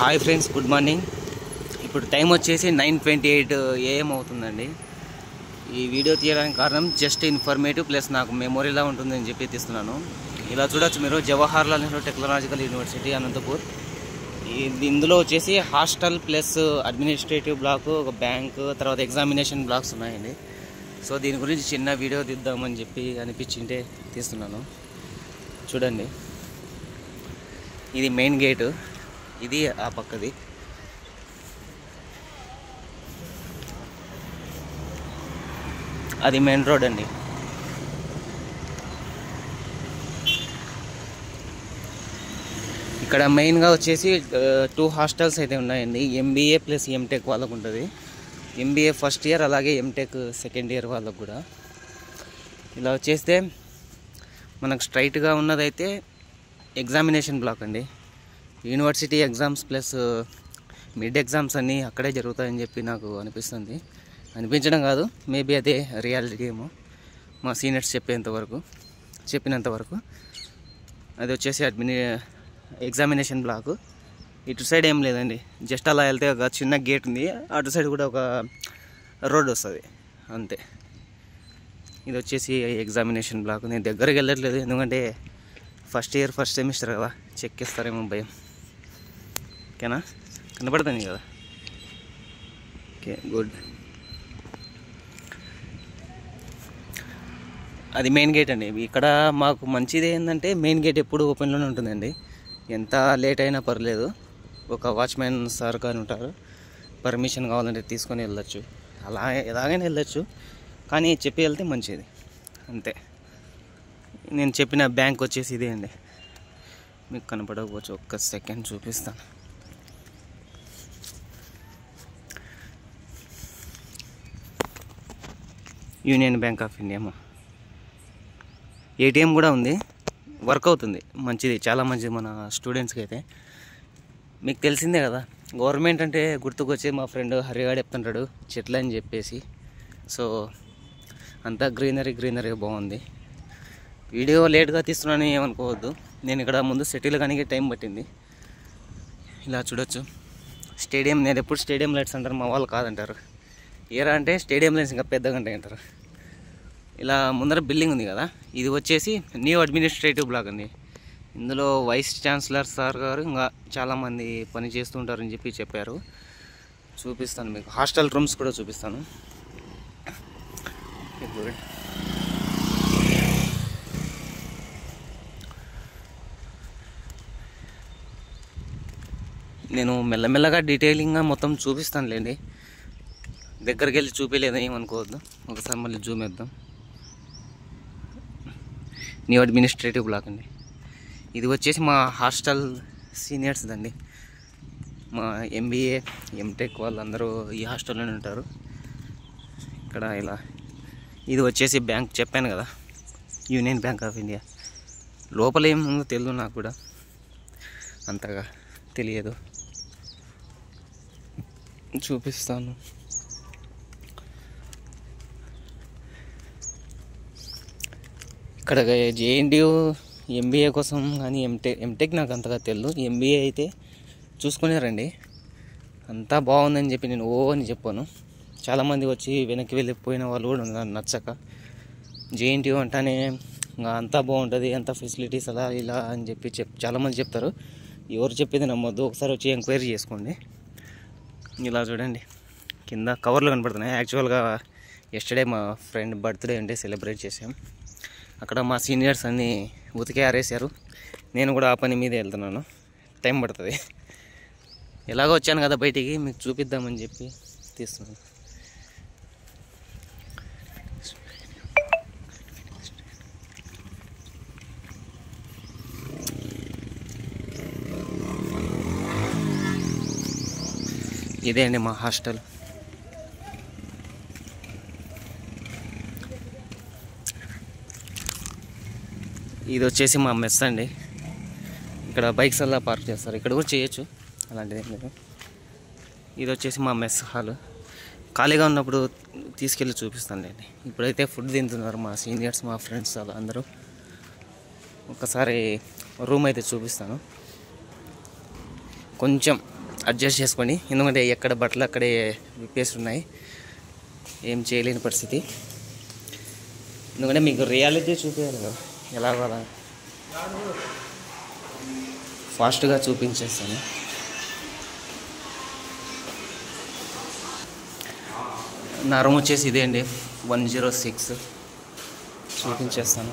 Hi friends, good morning. ఇప్పుడు time వచ్చేసి 9:28 AM అవుతుందండి. ఈ వీడియో తీయడానికి కారణం జస్ట్ ఇన్ఫర్మేటివ్ ప్లస్ నాకు మెమొరీలా ఉంటుందని చెప్పి తీస్తున్నాను. ఇలా చూడొచ్చు మీరు, జవహర్లాల్ నెహ్రూ టెక్నాలజికల్ యూనివర్సిటీ అనంతపూర్. ఇందులో వచ్చేసి హాస్టల్ ప్లస్ అడ్మినిస్ట్రేటివ్ బ్లాక్, ఒక బ్యాంక్, తర్వాత ఎగ్జామినేషన్ బ్లాక్స్ ఉన్నాయండి. సో దీని గురించి చిన్న వీడియో తీద్దామని చెప్పి అనిపించింటే తీస్తున్నాను. చూడండి, ఇది మెయిన్ గేటు, ఇది ఆ పక్కది. అది మెయిన్ రోడ్ అండి. ఇక్కడ మెయిన్గా వచ్చేసి 2 హాస్టల్స్ అయితే ఉన్నాయండి. MBA ప్లస్ MTech వాళ్ళకు ఉంటుంది. MBA ఫస్ట్ ఇయర్, అలాగే MTech సెకండ్ ఇయర్ వాళ్ళకు కూడా. ఇలా వచ్చేస్తే మనకు స్ట్రైట్గా ఉన్నదైతే ఎగ్జామినేషన్ బ్లాక్ అండి. University exams plus mid exams అన్నీ అక్కడే జరుగుతాయని చెప్పి నాకు అనిపిస్తుంది. అనిపించడం కాదు, మేబీ అదే రియాలిటీ ఏమో. మా సీనియర్స్ చెప్పినంత వరకు అది వచ్చేసి ఎగ్జామినేషన్ బ్లాక్. ఇటు సైడ్ ఏం లేదండి, జస్ట్ అలా వెళ్తే ఒక చిన్న గేట్ ఉంది, అటు సైడ్ కూడా ఒక రోడ్ వస్తుంది అంతే. ఇది వచ్చేసి ఎగ్జామినేషన్ బ్లాక్. నేను దగ్గరికి వెళ్ళట్లేదు, ఎందుకంటే ఫస్ట్ ఇయర్ ఫస్ట్ సెమిస్టర్ కదా, చెక్ చేస్తారేమో భయం. ఓకేనా, కనపడుతుంది కదా. Okay, good. అది మెయిన్ గేట్ అండి. ఇక్కడ మాకు మంచిది ఏంటంటే మెయిన్ గేట్ ఎప్పుడు ఓపెన్లోనే ఉంటుందండి. ఎంత లేట్ అయినా పర్లేదు, ఒక వాచ్మెన్ సార్ కానీ ఉంటారు. పర్మిషన్ కావాలంటే తీసుకొని వెళ్ళొచ్చు, అలా ఎలాగైనా వెళ్ళొచ్చు, కానీ చెప్పి వెళ్తే మంచిది అంతే. నేను చెప్పిన బ్యాంక్ వచ్చేసి ఇదే అండి. మీకు కనపడకపోవచ్చు, ఒక్క సెకండ్ చూపిస్తాను. Union bank of India. ATM కూడా ఉంది, వర్క్ అవుతుంది, మంచిది, చాలా మంచిది మన స్టూడెంట్స్కి అయితే. మీకు తెలిసిందే కదా, గవర్నమెంట్ అంటే గుర్తుకొచ్చి మా ఫ్రెండ్ హరిగాడు చెప్తుంటాడు చెట్లు అని చెప్పేసి. సో అంతా గ్రీనరీ బాగుంది. వీడియో లేట్గా తీస్తున్నాను ఏమనుకోవద్దు, నేను ఇక్కడ ముందు సెటిల్ కానీ టైం పట్టింది. ఇలా చూడొచ్చు స్టేడియం. నేను ఎప్పుడు స్టేడియం లైట్స్ అంటారు, మా వాళ్ళు కాదంటారు. ఏరా అంటే స్టేడియం లైట్స్ ఇంకా పెద్దగా ఉంటాయి అంటారు. ఇలా ముందర బిల్డింగ్ ఉంది కదా, ఇది వచ్చేసి న్యూ అడ్మినిస్ట్రేటివ్ బ్లాక్ అండి. ఇందులో వైస్ ఛాన్సలర్ సార్ గారు ఇంకా చాలామంది పని చేస్తుంటారని చెప్పి చెప్పారు. చూపిస్తాను మీకు, హాస్టల్ రూమ్స్ కూడా చూపిస్తాను. నేను మెల్లమెల్లగా డీటెయిలింగ్గా మొత్తం చూపిస్తానులేండి, దగ్గరికి వెళ్ళి చూపించలేదని ఏమనుకోవద్దు. ఒకసారి మళ్ళీ జూమ్ వేద్దాం. న్యూ అడ్మినిస్ట్రేటివ్ బ్లాక్ అండి. ఇది వచ్చేసి మా హాస్టల్ సీనియర్స్ దండి. మా MBA MTech వాళ్ళందరూ ఈ హాస్టల్లోనే ఉంటారు. ఇక్కడ ఇలా ఇది వచ్చేసి బ్యాంక్ చెప్పాను కదా, యూనియన్ బ్యాంక్ ఆఫ్ ఇండియా. లోపల ఏముందో తెలియదు, నాకు కూడా అంతగా తెలియదు, చూపిస్తాను. ఇక్కడ JNTU MBA కోసం కానీ MTech నాకు అంతగా తెలియదు. MBA అయితే చూసుకునే రండి, అంతా బాగుందని చెప్పి నేను అని చెప్పాను. చాలామంది వచ్చి వెనక్కి వెళ్ళిపోయిన వాళ్ళు కూడా ఉన్నారు నచ్చక. JNTU అంటానే ఇంకా అంతా బాగుంటుంది, అంత ఫెసిలిటీస్ అలా ఇలా అని చెప్పి చాలామంది చెప్తారు. ఎవరు చెప్పేది నమ్మొద్దు, ఒకసారి వచ్చి ఎంక్వైరీ చేసుకోండి. ఇలా చూడండి, కింద కవర్లు కనపడుతున్నాయి. యాక్చువల్గా ఎస్టర్డే మా ఫ్రెండ్ బర్త్డే అంటే సెలబ్రేట్ చేసాం. అక్కడ మా సీనియర్స్ అన్నీ ఉతికే ఆరేసారు. నేను కూడా ఆ పని మీదే వెళ్తున్నాను, టైం పడుతుంది. ఎలాగో వచ్చాను కదా బయటికి, మీకు చూపిద్దామని చెప్పి తీస్తున్నాను. ఇదే అండి మా హాస్టల్. ఇది వచ్చేసి మా మెస్ అండి. ఇక్కడ బైక్స్ అలా పార్క్ చేస్తారు, ఇక్కడ కూడా చేయొచ్చు, అలాంటిది ఏం లేదు. ఇది వచ్చేసి మా మెస్ హాల్. ఖాళీగా ఉన్నప్పుడు తీసుకెళ్ళి చూపిస్తానులేండి. ఇప్పుడైతే ఫుడ్ తింటున్నారు మా సీనియర్స్, మా ఫ్రెండ్స్ అలా అందరూ. ఒకసారి రూమ్ అయితే చూపిస్తాను. కొంచెం అడ్జస్ట్ చేసుకోండి, ఎందుకంటే ఎక్కడ బట్టలు అక్కడే విప్పేసి ఉన్నాయి, ఏం చేయలేని పరిస్థితి. ఎందుకంటే మీకు రియాలిటీ చూపించాలి కదా, ఎలాగోలా ఫాస్ట్గా చూపించేస్తాను. నా రూమ్ వచ్చేసి ఇదే అండి, 106 చూపించేస్తాను.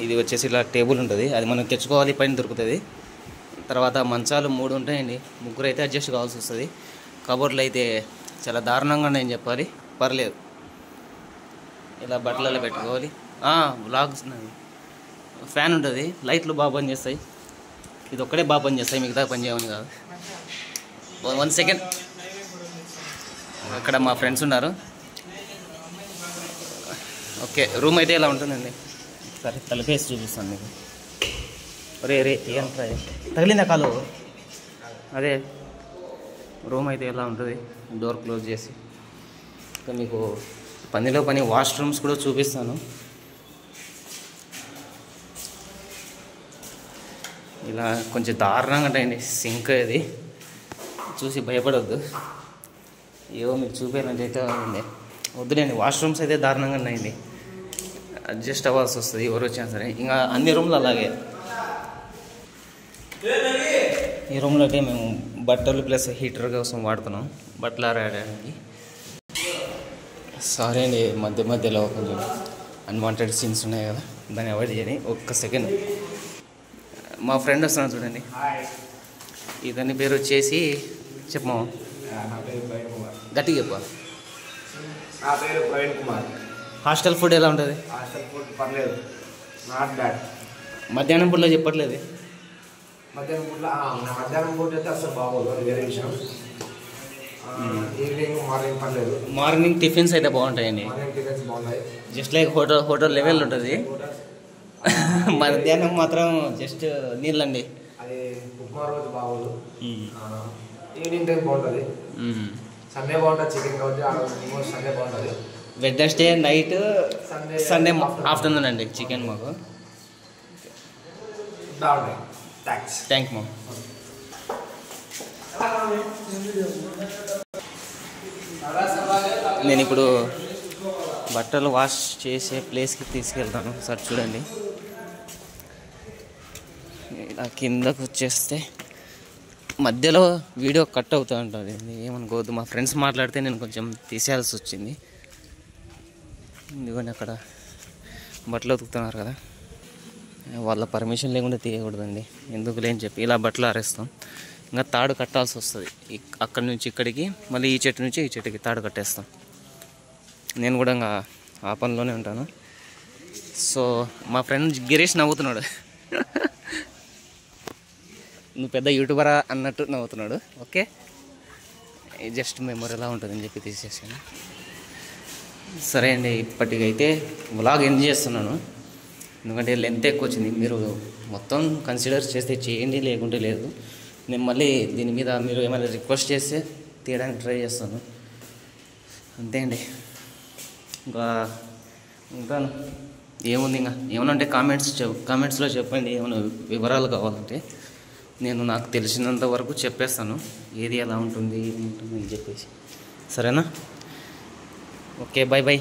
ఇది వచ్చేసి ఇలా టేబుల్ ఉంటుంది, అది మనం తెచ్చుకోవాలి, పైన దొరుకుతుంది. తర్వాత మంచాలు 3 ఉంటాయండి, 3 అయితే అడ్జస్ట్ కావాల్సి వస్తుంది. కబోర్డ్లు అయితే చాలా దారుణంగా ఉన్నాయని చెప్పాలి, పర్లేదు, ఇలా బట్టలలో పెట్టుకోవాలి. వ్లాగ్స్ ఫ్యాన్ ఉంటుంది, లైట్లు బాగా పని చేస్తాయి, ఇది ఒక్కడే బాగా పని చేస్తాయి, మిగతా పని చేయమని కాదు. 1 సెకండ్, అక్కడ మా ఫ్రెండ్స్ ఉన్నారు. ఓకే, రూమ్ అయితే ఇలా ఉంటుందండి. సరే తలపేసి చూపిస్తాను మీకు. రే ఏం ట్రై తగిలిందా కాలు? అదే రూమ్ అయితే ఎలా ఉంటుంది, డోర్ క్లోజ్ చేసి. ఇంకా మీకు పనిలో పని వాష్రూమ్స్ కూడా చూపిస్తాను. ఇలా కొంచెం దారుణంగా ఉంటాయండి, సింక్ అది చూసి భయపడవద్దు. ఏవో మీకు చూపించాలంటే అయితే ఉంది, వద్దులేండి. వాష్రూమ్స్ అయితే దారుణంగా ఉన్నాయండి, అడ్జస్ట్ అవ్వాల్సి వస్తుంది ఎవరు వచ్చినా సరే. ఇంకా అన్ని రూమ్లు అలాగే. ఈ రూమ్లో అయితే మేము బట్టలు ప్లస్ హీటర్ కోసం వాడుతున్నాం, బట్టలు ఆరడానికి. సారీ అండి, మధ్యలో కొంచెం అన్వాంటెడ్ సీన్స్ ఉన్నాయి కదా, దాన్ని అవాయిడ్ చేయండి. ఒక్క సెకండ్, మా ఫ్రెండ్ వస్తున్నాడు చూడండి. ఇతని పేరు వచ్చేసి చెప్పమా, గట్టిగా చెప్పా. నా పేరు ప్రవీణ్ కుమార్. హాస్టల్ ఫుడ్ ఎలా ఉంటుంది? హాస్టల్ ఫుడ్ పర్లేదు, నాట్ బ్యాడ్. మధ్యాహ్నం పూటలో చెప్పట్లేదు. మధ్యాహ్నం పూట అయితే అసలు బాగోదు, అది వేరే విషయం. ఈవినింగ్ మార్నింగ్ పర్లేదు. మార్నింగ్ టిఫిన్స్ అయితే బాగుంటాయండి, మార్నింగ్ టిఫిన్స్ బాగున్నాయి, జస్ట్ లైక్ హోటల్ లెవెల్ ఉంటుంది. మధ్యాహ్నం మాత్రం జస్ట్ నీళ్ళండి, అది ఉప్మా రోజు బాగోదు. ఈవినింగ్ టైం బాగుంటుంది, సండే బాగుంటుంది. చికెన్ కాబట్టి ఆల్మోస్ట్ సండే బాగుంటుంది. వెడ్నెస్డే నైట్, సండే ఆఫ్టర్నూన్ అండి చికెన్ మాకు. బాగుంటాయి. థ్యాంక్ మా. నేను ఇప్పుడు బట్టలు వాష్ చేసే ప్లేస్కి తీసుకెళ్తాను. సార్ చూడండి, ఇలా కిందకు వచ్చేస్తే మధ్యలో వీడియో కట్ అవుతూ ఉంటుంది, ఏమనుకోవద్దు. మా ఫ్రెండ్స్ మాట్లాడితే నేను కొంచెం తీసేయాల్సి వచ్చింది. ఎందుకంటే అక్కడ బట్టలు ఉతుకుతున్నారు కదా, వాళ్ళ పర్మిషన్ లేకుండా తీయకూడదండి, ఎందుకు లేని చెప్పి ఇలా బట్టలు ఆరేస్తాం. ఇంకా తాడు కట్టాల్సి వస్తుంది, అక్కడి నుంచి ఇక్కడికి, మళ్ళీ ఈ చెట్టు నుంచి ఈ చెట్టుకి తాడు కట్టేస్తాం. నేను కూడా ఇంకా ఆ పనిలోనే ఉంటాను. సో మా ఫ్రెండ్ గిరీష్ నవ్వుతున్నాడు, నువ్వు పెద్ద యూట్యూబరా అన్నట్టు నవ్వుతున్నాడు. ఓకే, జస్ట్ మెమొరీ ఎలా ఉంటుందని చెప్పి తీసేసాను. సరే అండి, ఇప్పటికైతే వ్లాగ్ ఎంజాయ్ చేస్తున్నాను, ఎందుకంటే లెంత్ ఎక్కువ వచ్చింది. మీరు మొత్తం కన్సిడర్ చేస్తే చేయండి, లేకుంటే లేదు. నేను మళ్ళీ దీని మీద మీరు ఏమైనా రిక్వెస్ట్ చేస్తే తీయడానికి ట్రై చేస్తాను, అంతే అండి. ఇంకా ఉంటాను. ఏముంది, ఇంకా ఏమన్నా అంటే కామెంట్స్లో చెప్పండి, ఏమైనా వివరాలు కావాలంటే. నేను నాకు తెలిసినంత వరకు చెప్పేస్తాను, ఏది ఎలా ఉంటుంది ఏముంటుంది అని చెప్పేసి. సరేనా? Okay, bye bye.